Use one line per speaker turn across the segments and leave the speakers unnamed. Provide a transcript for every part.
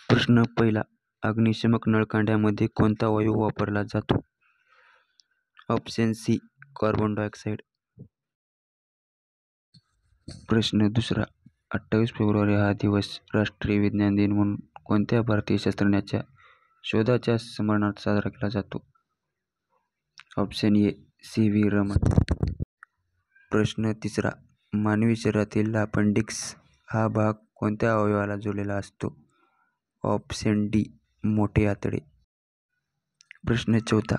प्रश्न पहिला. अग्निशमक नळकांड्यामध्ये कोणता वायू वापरला जातो? Option C carbon dioxide. प्रश्न दुसरा. 28 फेब्रुवारी हा दिवस राष्ट्रीय विज्ञान दिन म्हणून कोणत्या भारतीय शास्त्रज्ञाच्या शोधाच्या स्मरणार्थ साजरा केला जातो? Option A C V Raman. प्रश्न तिसरा. मानवी शरीरातील अपेंडिक्स हा भाग कोणत्या अवयवाला जोडलेला असतो? ऑप्शन डी मोठे आतडे. प्रश्न चौथा.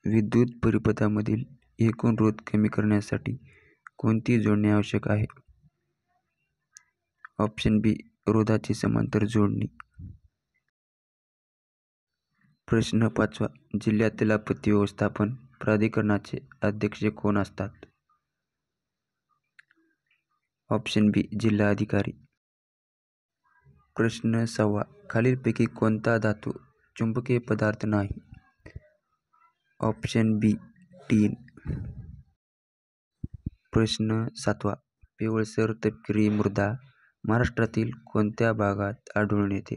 विद्युत परिपथामधील एकूण रोध कमी करण्यासाठी कोणती जोडणी आवश्यक आहे? ऑप्शन बी रोधाची समांतर जोडणी. प्रश्न पाचवा. जिल्ह्यातील आपत्ती व्यवस्थापन प्राधिकरणाचे अध्यक्ष कोण असतात? ऑप्शन बी जिल्हाधिकारी. प्रश्न सहावा. खालीलपैकी कोणता धातू चुंबकीय पदार्थ नाही? ऑप्शन बी टीन. प्रश्न सातवा. पिवळसर तपकिरी मृदा महाराष्ट्रातील कोणत्या भागात आढळून येते?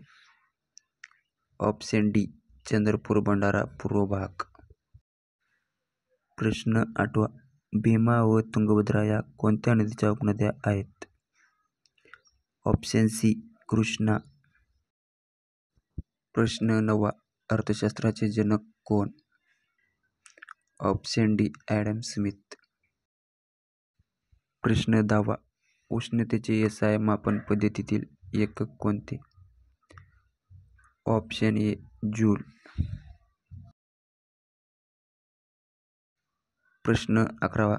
ऑप्शन डी चंद्रपूर भंडारा पूर्व भाग. प्रश्न आठवा. भीमा व तुंगभद्रा या कोणत्या नदीच्या उपनद्या आहेत? Option C Krishna. प्रश्न नववा. अर्थशास्त्राचे जनक कोण? Option D Adam Smith. प्रश्न दहावा. उष्णतेचे SI मापन पद्धतीतील एकक कोणते? Option A joule. प्रश्न 11वा.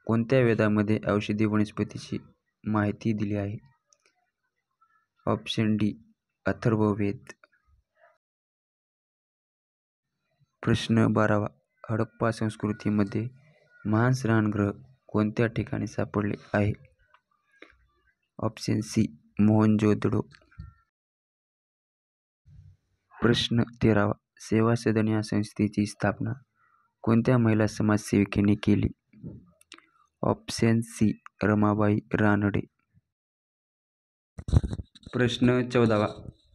कोणत्या वेदामध्ये औषधी वनस्पतीची माहिती दिली आहे? Option D Atharvaveda. प्रश्न 12वा. हडप्पा संस्कृतीमध्ये महान स्नानगृह कोणत्या ठिकाणी सापडले आहे? Option C Mohenjodaro. प्रश्न 13वा. सेवा सदन या संस्थेची स्थापना कोणत्या महिला समाजसेविकेने केली? Option C Ramabai Ranade. प्रश्न 14वा.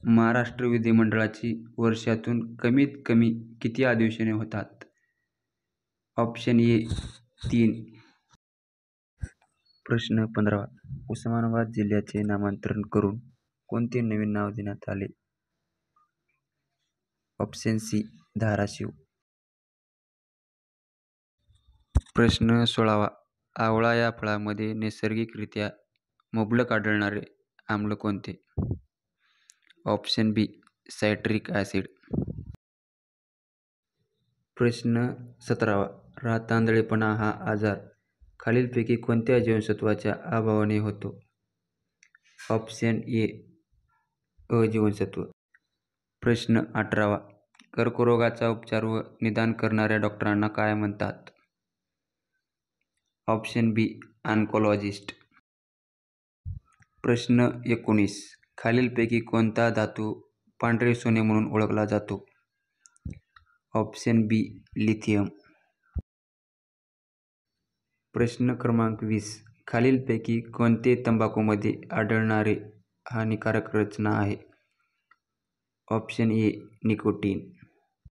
महाराष्ट्र विधिमंडळाची वर्षातून कमीत कमी किती अधिवेशने होतात? Option A 3. प्रश्न 15वा. उस्मानाबाद जिल्ह्याचे नामांतरण करून कोणते नवीन नाव देण्यात आले? Option C Dharashiv. प्रश्न 16वा. आवळा या फळामध्ये नैसर्गिकरित्या मुबलक आढळणारे आम्ल कोणते? ऑप्शन बी सायट्रिक ॲसिड. प्रश्न 17वा. रातआंधळेपणा हा आजार खालीलपैकी कोणत्या जीवनसत्वाच्या अभावाने होतो? ऑप्शन ए अ जीवनसत्व. प्रश्न 18वा. कर्करोगाचा उपचार व निदान करणाऱ्या डॉक्टरांना काय म्हणतात? ऑप्शन बी ऑन्कोलॉजिस्ट. प्रश्न 19. खालीलपैकी कोणता धातू पांढरे सोने म्हणून ओळखला जातो? ऑप्शन बी लिथियम. प्रश्न क्रमांक 20. खालीलपैकी कोणते तंबाखूमध्ये आढळणारे हानिकारक रचना आहे? Option A nicotine.